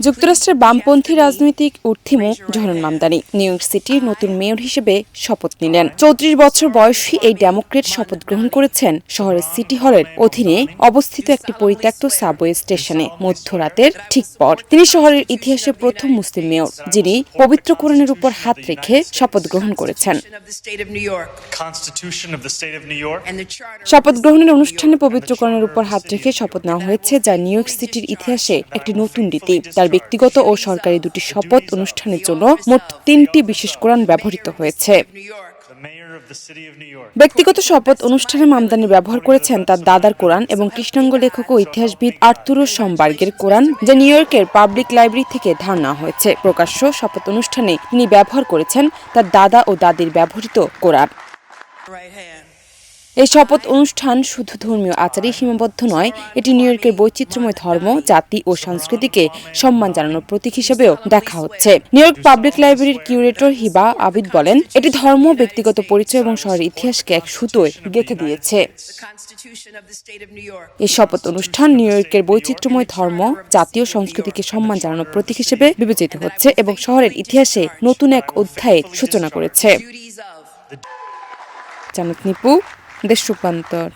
যুক্তরাষ্ট্রের বামপন্থী রাজনৈতিক ঊর্ধ্বমুখ জোহরান মামদানি নিউ ইয়র্ক সিটির নতুন মেয়র হিসেবে শপথ নিলেন। ৩৪ বছর বয়সী এই ডেমোক্রেট শপথ গ্রহণ করেছেন শহরের সিটি হলের অধীনে অবস্থিত একটি পরিত্যক্ত সাবওয়ে স্টেশনে মধ্যরাতের ঠিক পর। তিনি শহরের ইতিহাসে প্রথম মুসলিম মেয়র যিনি পবিত্র কোরআনের উপর হাত রেখে শপথ গ্রহণ করেছেন। শপথ গ্রহণের অনুষ্ঠানে পবিত্র কোরআনের উপর হাত রেখে শপথ নেওয়া হয়েছে, যা নিউ ইয়র্ক সিটির ইতিহাসে একটি নতুন রীতি। তার ব্যক্তিগত ও সরকারি দুটি শপথ অনুষ্ঠানের জন্য মোট ৩টি বিশেষ কোরআন ব্যবহৃত হয়েছে। ব্যক্তিগত শপথ অনুষ্ঠানে মামদানি ব্যবহার করেছেন তার দাদার কোরআন এবং কৃষ্ণাঙ্গ লেখক ও ইতিহাসবিদ আর্তুরো শমবার্গের কোরআন, যা নিউ ইয়র্কের পাবলিক লাইব্রেরি থেকে ধার নেওয়া হয়েছে। প্রকাশ্য শপথ অনুষ্ঠানে তিনি ব্যবহার করেছেন তার দাদা ও দাদির ব্যবহৃত কোরআন। এই শপথ অনুষ্ঠান শুধু ধর্মীয় আচারেই সীমাবদ্ধ নয়, এটি নিউ ইয়র্কের বৈচিত্র্যময় ধর্ম, জাতি ও সংস্কৃতিকে সম্মান জানানোর প্রতীক হিসেবেও দেখা হচ্ছে। নিউ ইয়র্ক পাবলিক লাইব্রেরির কিউরেটর হিবা আবিদ বলেন, এটি ধর্ম, ব্যক্তিগত পরিচয় এবং শহরের ইতিহাসকে এক সুতোয় গেঁথে দিয়েছে। এই শপথ অনুষ্ঠান নিউ ইয়র্কের বৈচিত্র্যময় ধর্ম, জাতি ও সংস্কৃতিকে সম্মান জানানোর প্রতীক হিসেবে বিবেচিত হচ্ছে এবং শহরের ইতিহাসে নতুন এক অধ্যায়ের সূচনা করেছে। জান্নাত নিপু, দেশ রূপান্তর।